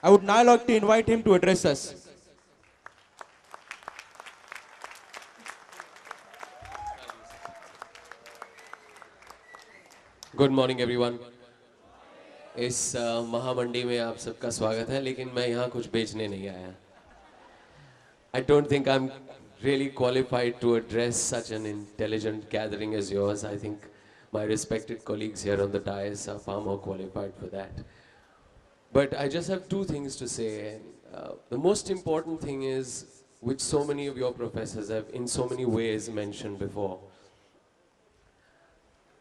I would now like to invite him to address us. Good morning everyone. इस महा मंडी में आप सबका स्वागत है, लेकिन मैं यहाँ कुछ बेचने नहीं आया। I don't think I'm really qualified to address such an intelligent gathering as yours. I think my respected colleagues here on the dais are far more qualified for that. But I just have two things to say. The most important thing is, which so many of your professors have in so many ways mentioned before,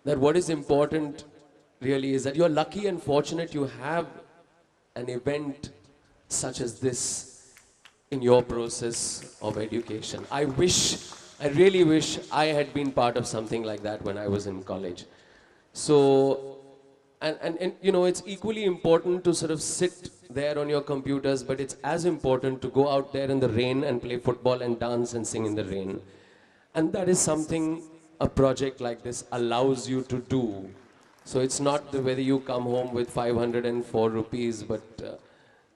that what is important really is that you're lucky and fortunate you have an event such as this in your process of education. I really wish I had been part of something like that when I was in college. So, and you know, it's equally important to sort of sit there on your computers, but it's as important to go out there in the rain and play football and dance and sing in the rain. And that is something a project like this allows you to do. So it's not whether you come home with 504 rupees, but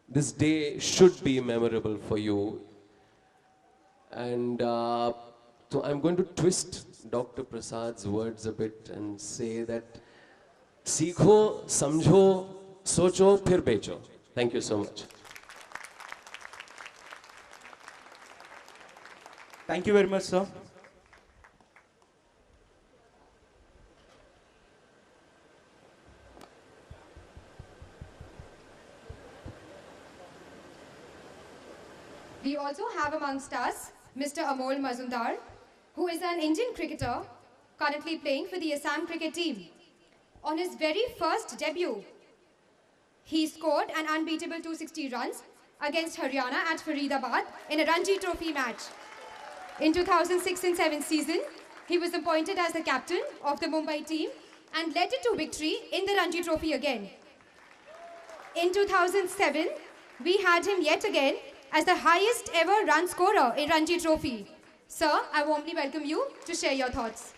this day should be memorable for you. And so I'm going to twist Dr. Prasad's words a bit and say that Seekho, samjho, socho, phir becho. Thank you so much. Thank you very much, sir. We also have amongst us Mr. Amol Mazumdar, who is an Indian cricketer currently playing for the Assam cricket team. On his very first debut, he scored an unbeatable 260 runs against Haryana at Faridabad in a Ranji Trophy match. In 2006 and 7 season, he was appointed as the captain of the Mumbai team and led it to victory in the Ranji Trophy again. In 2007, we had him yet again as the highest ever run scorer in Ranji Trophy. Sir, I warmly welcome you to share your thoughts.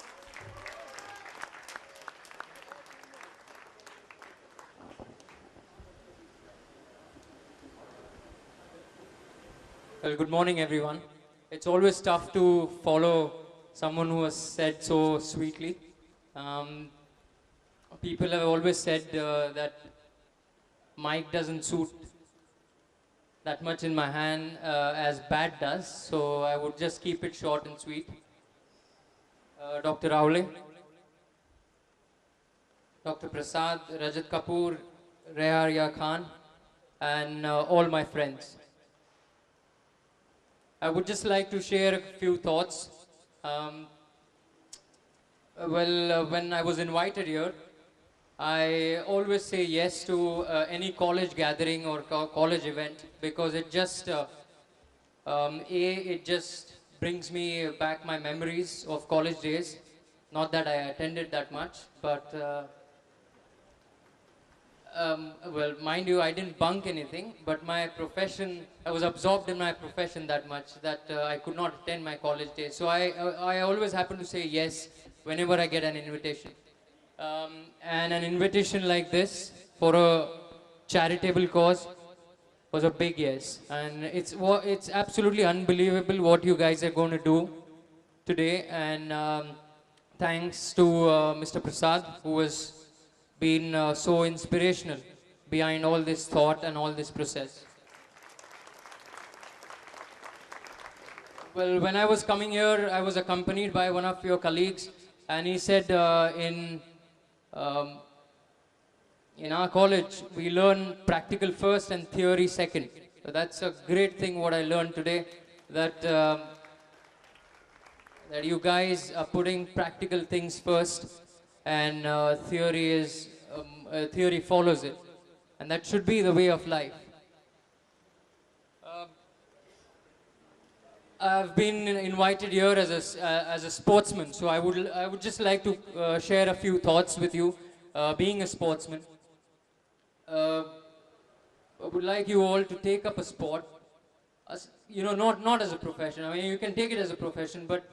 Well, good morning, everyone. It's always tough to follow someone who has said so sweetly. People have always said that mic doesn't suit that much in my hand as bat does, so I would just keep it short and sweet. Dr. Raule, Dr. Prasad, Rajat Kapoor, Reharya Khan, and all my friends. I would just like to share a few thoughts. When I was invited here, I always say yes to any college gathering or college event because it just, it just brings me back my memories of college days. Not that I attended that much, but well, mind you, I didn't bunk anything, but my profession, I was absorbed in my profession that much that I could not attend my college days. So I always happen to say yes whenever I get an invitation. And an invitation like this for a charitable cause was a big yes. And it's absolutely unbelievable what you guys are going to do today. And thanks to Mr. Prasad, who has been so inspirational behind all this thought and all this process. Well, when I was coming here, I was accompanied by one of your colleagues, and he said in our college, we learn practical first and theory second. So that's a great thing what I learned today, that that you guys are putting practical things first, and theory follows it, and that should be the way of life. I've been invited here as a sportsman, so I would just like to share a few thoughts with you. Being a sportsman, I would like you all to take up a sport, not as a profession. I mean, you can take it as a profession, but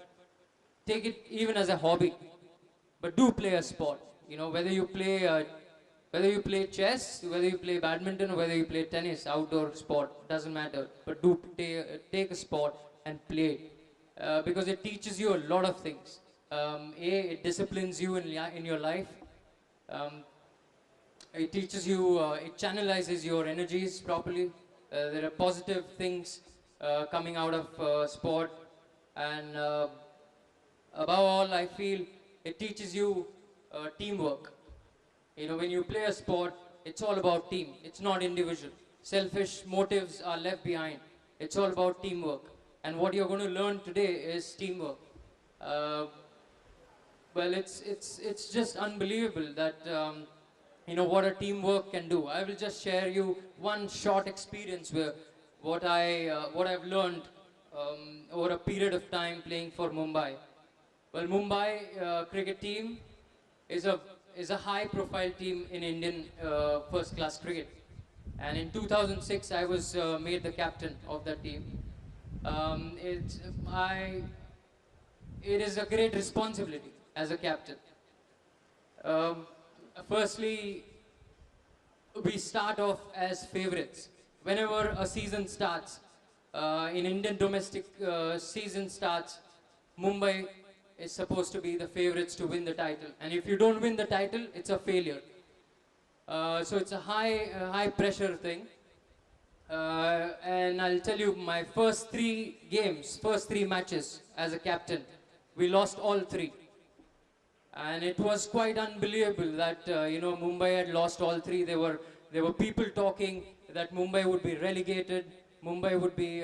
take it even as a hobby. But do play a sport. Whether you play Whether you play chess, whether you play badminton, or whether you play tennis, outdoor sport, doesn't matter. But do take a sport and play it. Because it teaches you a lot of things. It disciplines you in your life. Um, it teaches you, it channelizes your energies properly. There are positive things coming out of sport. And above all, I feel it teaches you teamwork. You know, when you play a sport, it's all about team. It's not individual. Selfish motives are left behind. It's all about teamwork. And what you're going to learn today is teamwork. Well, it's just unbelievable that you know what a teamwork can do. I will just share you one short experience where what I've learned over a period of time playing for Mumbai. Well, Mumbai cricket team is a high-profile team in Indian first-class cricket, and in 2006 I was made the captain of that team. It is a great responsibility as a captain. Firstly, we start off as favorites. Whenever a season starts, in Indian domestic season starts, Mumbai is supposed to be the favorites to win the title. And if you don't win the title, it's a failure. So it's a high pressure thing. And I'll tell you, my first three matches as a captain, we lost all three. And it was quite unbelievable that, you know, Mumbai had lost all three. There were people talking that Mumbai would be relegated. Mumbai would be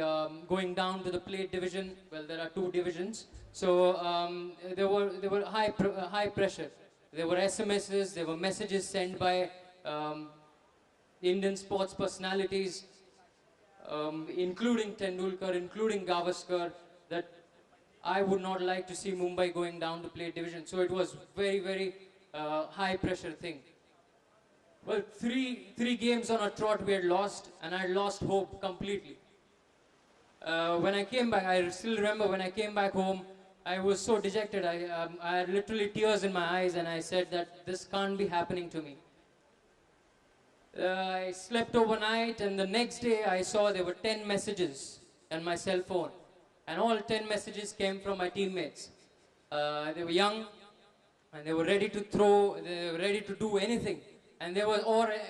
going down to the plate division. Well, there are two divisions. So there were high pressure. There were SMSs, there were messages sent by Indian sports personalities, including Tendulkar, including Gavaskar, that I would not like to see Mumbai going down to plate division. So it was very high pressure thing. Well, three games on a trot we had lost, and I lost hope completely. When I came back, I still remember when I came back home, I was so dejected. I had literally tears in my eyes, and I said that this can't be happening to me. I slept overnight, and the next day I saw there were 10 messages on my cell phone. And all 10 messages came from my teammates. They were young, and they were ready to throw, they were ready to do anything. And they were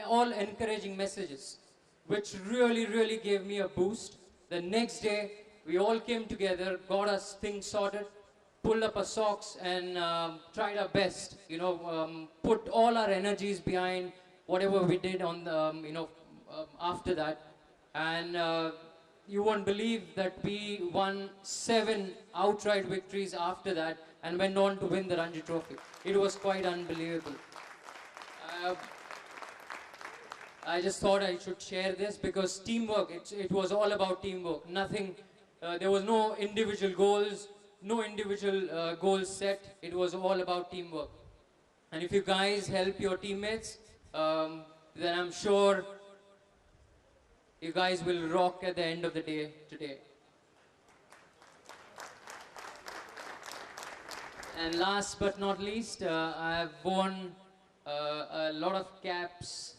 all encouraging messages, which really gave me a boost. The next day, we all came together, got us things sorted, pulled up our socks, and tried our best. You know, put all our energies behind whatever we did on the, you know, after that. And you won't believe that we won 7 outright victories after that and went on to win the Ranji Trophy. It was quite unbelievable. I just thought I should share this because teamwork, it was all about teamwork. Nothing, there was no individual goals, no individual goals set. It was all about teamwork. And if you guys help your teammates, then I'm sure you guys will rock at the end of the day today. And last but not least, I have worn a lot of caps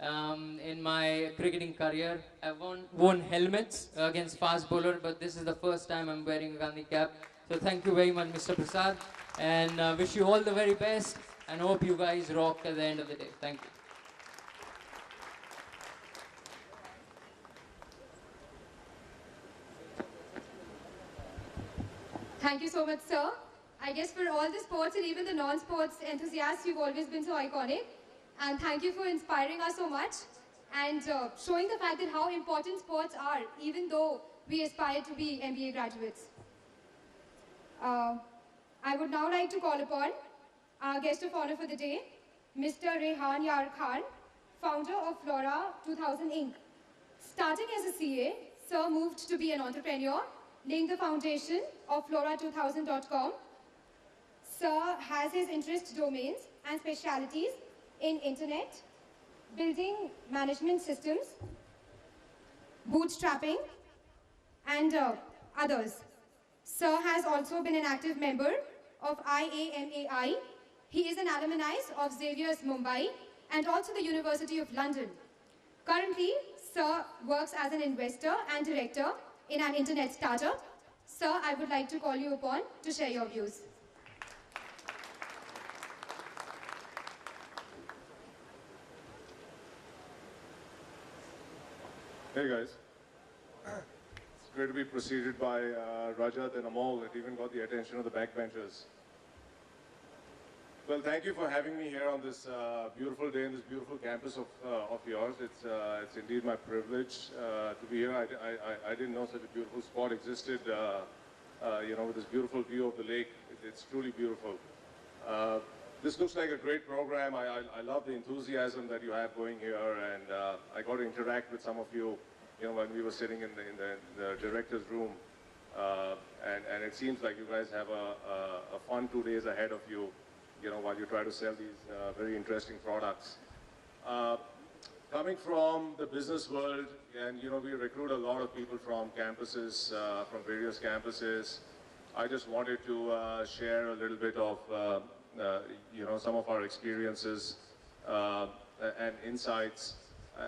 in my cricketing career. I've worn helmets against fast bowler, but this is the first time I'm wearing a Gandhi cap. So thank you very much, Mr. Prasad, and wish you all the very best, and hope you guys rock at the end of the day. Thank you. Thank you so much, sir. I guess for all the sports and even the non-sports enthusiasts, you've always been so iconic. And thank you for inspiring us so much and showing the fact that how important sports are, even though we aspire to be MBA graduates. I would now like to call upon our guest of honor for the day, Mr. Rehan Yar Khan, founder of Flora 2000 Inc. Starting as a CA, sir moved to be an entrepreneur, laying the foundation of Flora2000.com. Sir has his interest domains and specialities in internet, building management systems, bootstrapping, and others. Sir has also been an active member of IAMAI. He is an alumni of Xavier's Mumbai and also the University of London. Currently, Sir works as an investor and director in an internet startup. Sir, I would like to call you upon to share your views. Hey guys. It's great to be preceded by Rajat and Amol. It even got the attention of the backbenchers. Well, thank you for having me here on this beautiful day in this beautiful campus of yours. It's indeed my privilege to be here. I didn't know such a beautiful spot existed, with this beautiful view of the lake. It's truly beautiful. This looks like a great program. I love the enthusiasm that you have going here, and I got to interact with some of you, when we were sitting in the director's room. And it seems like you guys have a fun 2 days ahead of you, while you try to sell these very interesting products. Coming from the business world, and we recruit a lot of people from campuses, from various campuses. I just wanted to share a little bit of, some of our experiences and insights.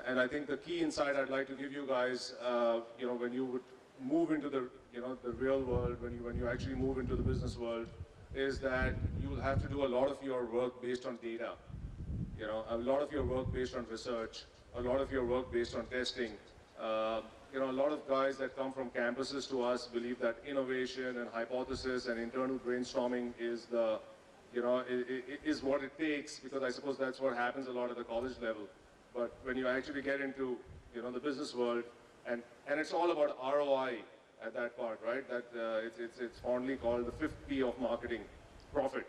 And I think the key insight I'd like to give you guys, when you would move into the, the real world, when you actually move into the business world, is that you will have to do a lot of your work based on data. A lot of your work based on research, a lot of your work based on testing. A lot of guys that come from campuses to us believe that innovation and hypothesis and internal brainstorming is the, is what it takes, because I suppose that's what happens a lot at the college level. But when you actually get into, the business world, and it's all about ROI at that part, right? That it's fondly called the 5th P of marketing, profit.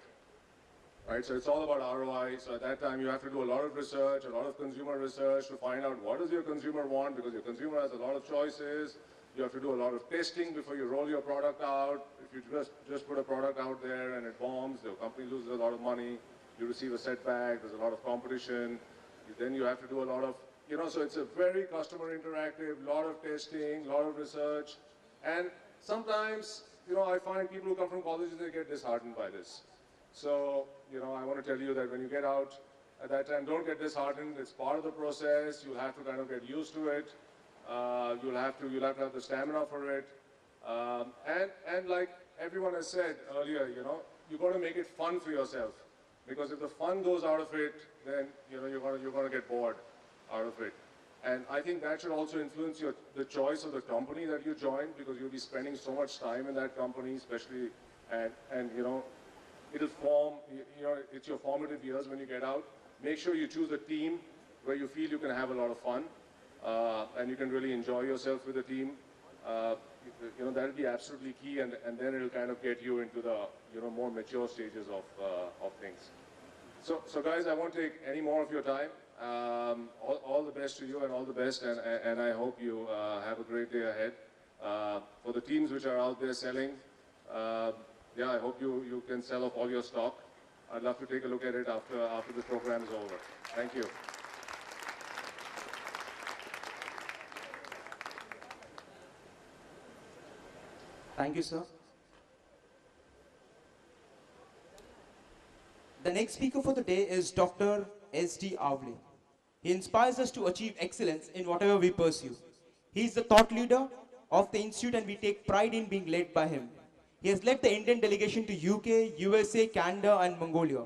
Right, so it's all about ROI. So at that time, you have to do a lot of research, a lot of consumer research to find out what does your consumer want, because your consumer has a lot of choices. You have to do a lot of testing before you roll your product out. If you just put a product out there and it bombs, the company loses a lot of money. You receive a setback. There's a lot of competition. Then you have to do a lot of, so it's a very customer interactive, lot of testing, lot of research. And sometimes, I find people who come from colleges, they get disheartened by this. So, I want to tell you that when you get out at that time, don't get disheartened. It's part of the process. You'll have to kind of get used to it. You'll have to have the stamina for it. And like everyone has said earlier, you've got to make it fun for yourself. Because if the fun goes out of it, then, you're going to get bored out of it. And I think that should also influence the choice of the company that you join, because you'll be spending so much time in that company, especially, and it'll form, it's your formative years when you get out. Make sure you choose a team where you feel you can have a lot of fun, and you can really enjoy yourself with the team. That'll be absolutely key, and then it'll kind of get you into the, more mature stages of things. So guys, I won't take any more of your time. All the best to you, and all the best, and I hope you have a great day ahead. For the teams which are out there selling, I hope you can sell off all your stock. I'd love to take a look at it after this program is over. Thank you. Thank you, sir. The next speaker for the day is Dr. S.D. Avle. He inspires us to achieve excellence in whatever we pursue. He is the thought leader of the Institute, and we take pride in being led by him. He has led the Indian delegation to UK, USA, Canada, and Mongolia.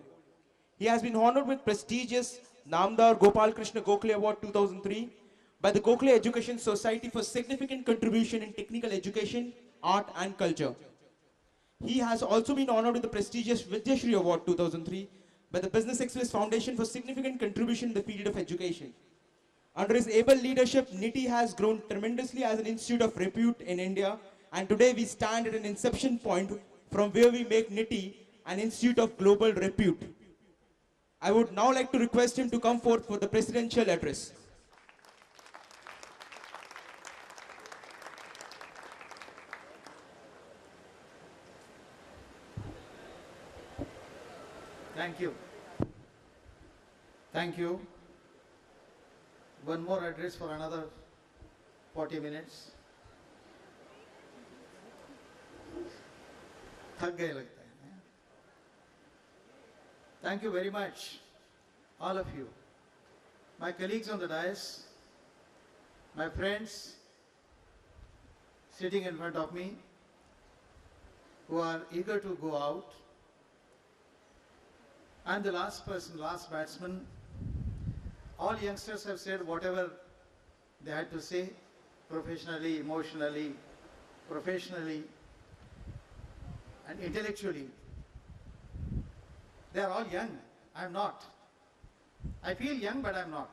He has been honored with prestigious Namdar Gopal Krishna Gokhale Award 2003 by the Gokhale Education Society for significant contribution in technical education, art, and culture. He has also been honored with the prestigious Vidyashri Award 2003 by the Business Excellence Foundation for significant contribution in the field of education. Under his able leadership, NITIE has grown tremendously as an institute of repute in India, and today we stand at an inception point from where we make NITIE an institute of global repute. I would now like to request him to come forth for the presidential address. Thank you. Thank you. One more address for another 40 minutes. थक गए लगता है. Thank you very much, all of you. my colleagues on the dais, my friends sitting in front of me who are eager to go out. I'm the last person, last batsman. All youngsters have said whatever they had to say, professionally, emotionally, professionally, and intellectually. They are all young. I'm not. I feel young, but I'm not.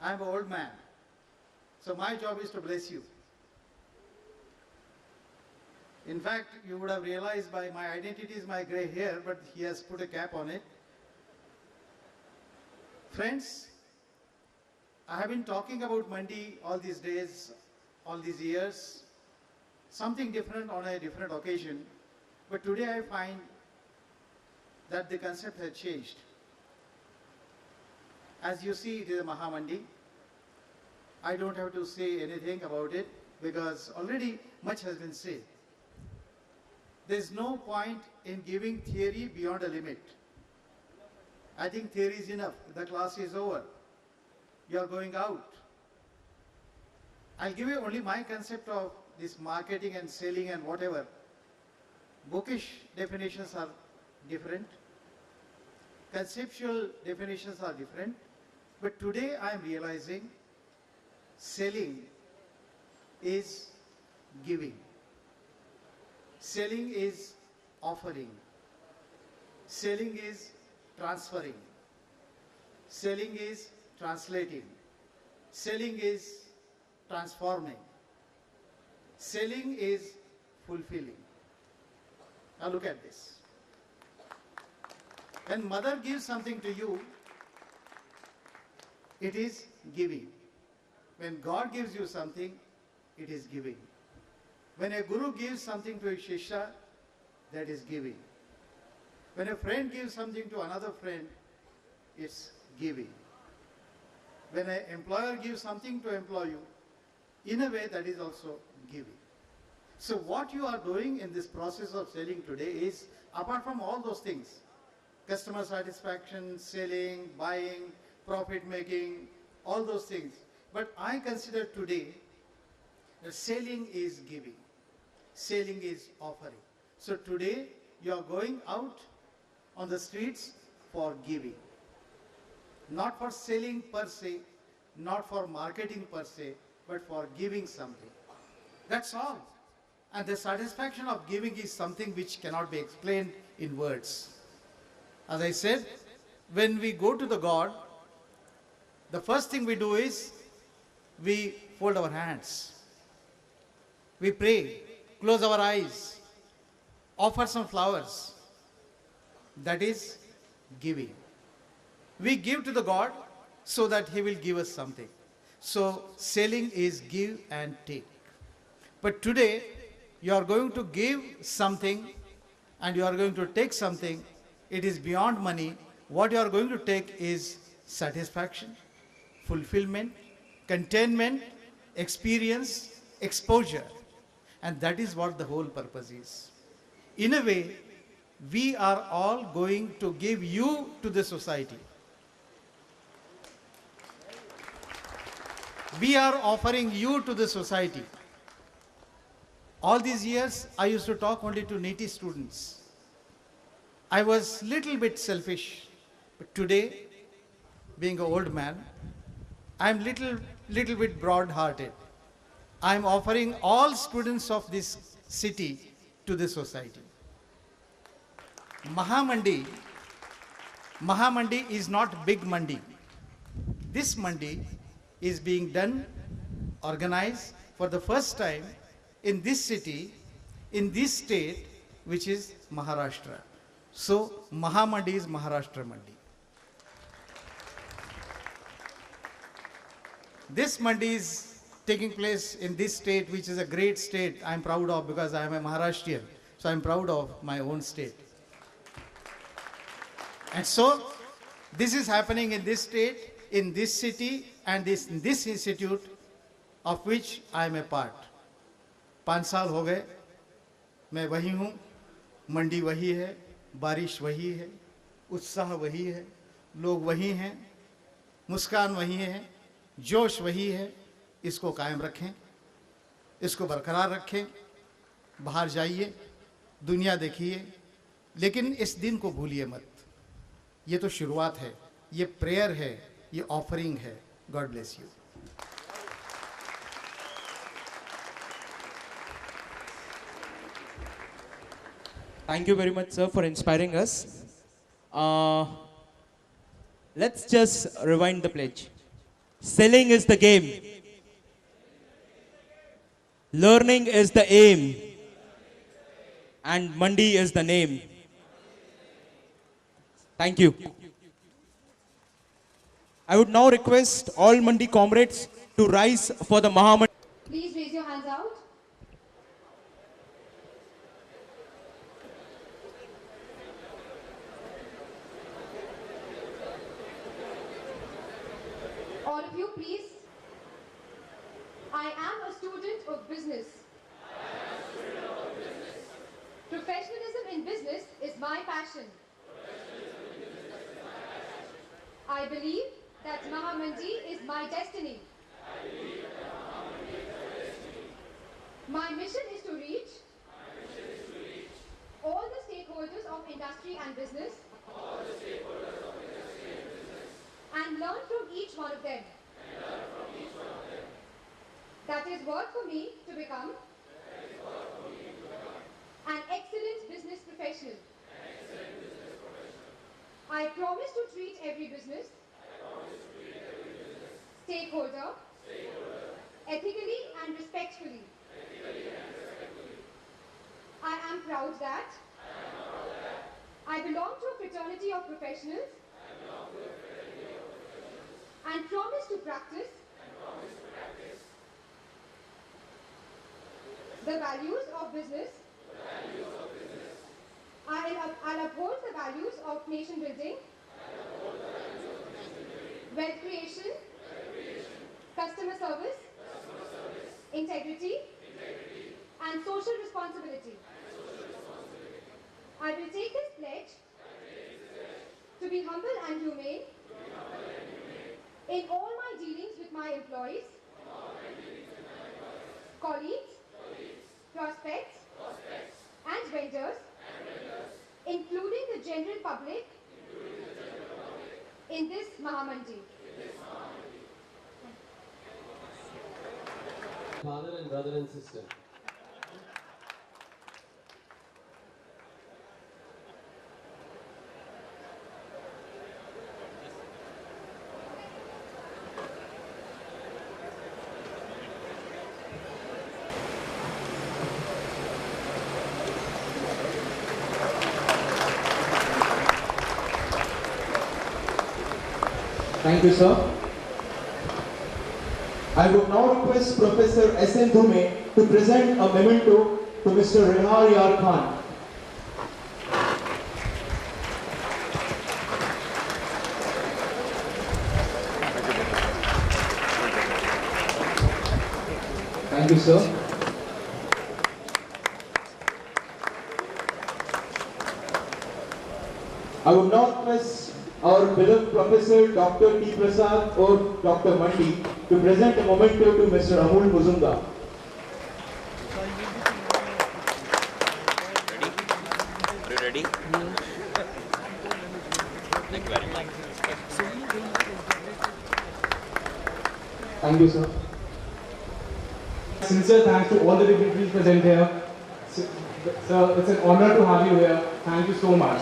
I'm an old man. So my job is to bless you. In fact, you would have realized by my identity is my grey hair, but he has put a cap on it. Friends, I have been talking about Mandi all these days, all these years, something different on a different occasion, but today I find that the concept has changed. As you see, it is a Maha Mandi. I don't have to say anything about it because already much has been said. There is no point in giving theory beyond a limit. I think theory is enough. The class is over. You are going out. I'll give you only my concept of this marketing and selling and whatever. Bookish definitions are different. Conceptual definitions are different. But today I am realizing selling is giving. Selling is offering. Selling is transferring. Selling is translating. Selling is transforming. Selling is fulfilling. Now look at this. When mother gives something to you, it is giving. When God gives you something, it is giving. When a guru gives something to a shishya, that is giving. When a friend gives something to another friend, it's giving. When an employer gives something to employ you, in a way that is also giving. So what you are doing in this process of selling today is, apart from all those things, customer satisfaction, selling, buying, profit making, all those things. But I consider today that selling is giving. Selling is offering. So today you are going out on the streets for giving. Not for selling per se, not for marketing per se, but for giving something. That's all. And the satisfaction of giving is something which cannot be explained in words. As I said, when we go to the God, the first thing we do is we fold our hands. We pray, close our eyes, offer some flowers. That is giving. We give to the God so that He will give us something. So selling is give and take. But today you are going to give something and you are going to take something. It is beyond money. What you are going to take is satisfaction, fulfillment, contentment, experience, exposure. And that is what the whole purpose is. In a way, we are all going to give you to the society. We are offering you to the society. All these years, I used to talk only to NITIE students. I was little bit selfish, but today, being an old man, I'm little bit broad-hearted. I'm offering all students of this city to the society. Maha Mandi is not big Mandi. This Mandi is being done, organized for the first time in this city, in this state, which is Maharashtra. So Maha Mandi is Maharashtra Mandi. This Mandi is taking place in this state, which is a great state I'm proud of because I am a Maharashtrian. So I'm proud of my own state. And so this is happening in this state, in this city, and in this institute of which I am a part. 5 साल हो गए, मैं वही हूँ, मंडी वही है, बारिश वही है, उत्साह वही है, लोग वही हैं, मुस्कान वही है, जोश वही है। इसको कायम रखें, इसको बरकरार रखें। बाहर जाइए, दुनिया देखिए, लेकिन इस दिन को भूलिए मत। ये तो शुरुआत है, ये प्रेयर है, ये ऑफरिंग है। God bless you. Thank you very much, sir, for inspiring us. Let's just rewind the pledge. Selling is the game. Learning is the aim. And Mandi is the name. Thank you. I would now request all Mandi comrades to rise for the Maha Mandi. Please raise your hands out. All of you, please. I am a student of business. Professionalism in business is my passion. I believe that Maha Mandi is my destiny. My mission is to reach all the stakeholders of industry and business and learn from each one of them. That is work for me to become an excellent business professional. I promise to treat every business stakeholder ethically and respectfully. I am proud that I belong to a fraternity of professionals and promise to practice the values of business. I'll uphold the values of nation building, wealth creation, customer service, integrity, and social responsibility. I will take this pledge to be humble and humane in all my dealings with my employees, colleagues, prospects, and vendors, including the general public, in this Maha Mandi. Father and brother and sister. Thank you, sir. I would now request Professor S.N. Dhume to present a memento to Mr. Rehar Yar Khan. Thank you, sir. I would now request our beloved Professor Dr. T. Prasad or Dr. Mandi to present a memento to Mr. Amol Muzumdar. Ready? Thank you very much. Thank you, sir. Sincere thanks to all the dignitaries present here. Sir, it's an honor to have you here. Thank you so much.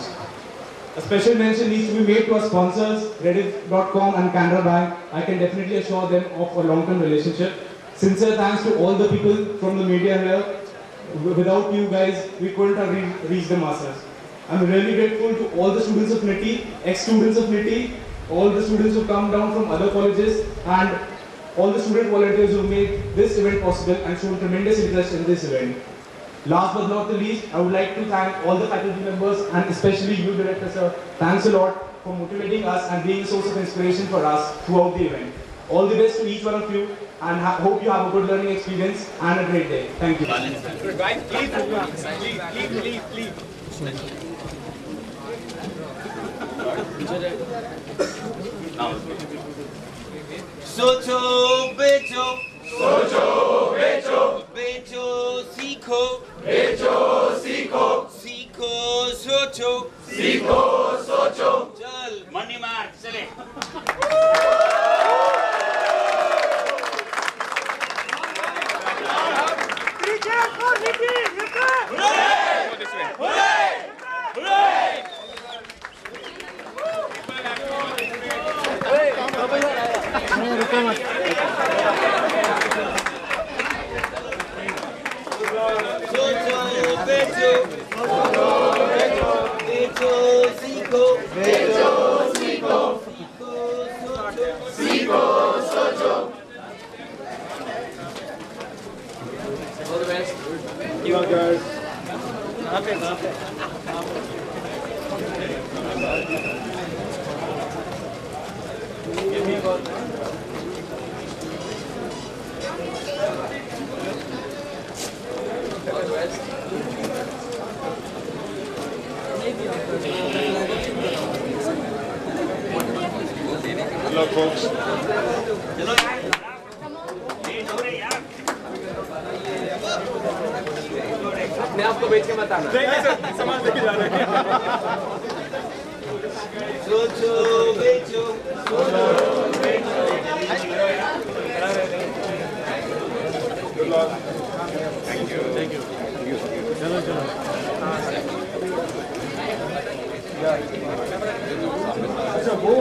A special mention needs to be made to our sponsors, Reddit.com and Canara Bank. I can definitely assure them of a long-term relationship. Sincere thanks to all the people from the media here. Without you guys, we couldn't have reached the masses. I'm really grateful to all the students of NITIE, ex-students of NITIE, all the students who come down from other colleges, and all the student volunteers who made this event possible and shown tremendous interest in this event. Last but not the least, I would like to thank all the faculty members and especially you, Director Sir. Thanks a lot for motivating us and being a source of inspiration for us throughout the event. All the best to each one of you and hope you have a good learning experience and a great day. Thank you. Please. सोचो बेचो सोचो बेचो बेचो सीखो बेचो सीखो सीखो सोचो सीखो सोचो चल मनी मार्क चले Hello, folks. अपने आप को बेच के मत आना। सोचो बेचो Good luck. Thank you. Thank you. चलो चलो अच्छा वो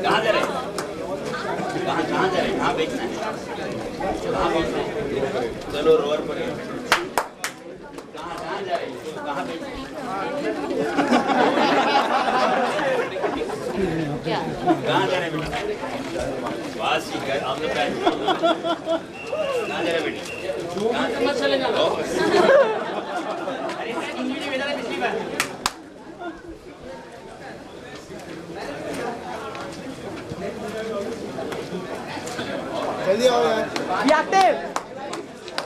कहाँ जा रहे कहाँ कहाँ जा रहे कहाँ बेचना है कहाँ बेचना है चलो रोवर पर कहाँ कहाँ जा रहे कहाँ बेचना है कहाँ जा रहे बेटा वासी कर हम लोग कहाँ जा रहे बेटी कहाँ चले जाओ अरे इंग्लिश में बेटा पिछली बार जल्दी आओ यार Be active.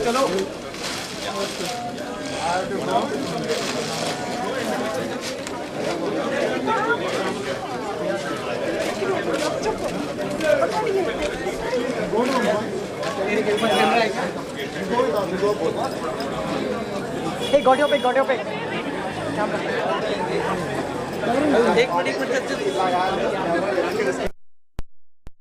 चलो Hey, got your pick, got your pick. Camera. एक मिनट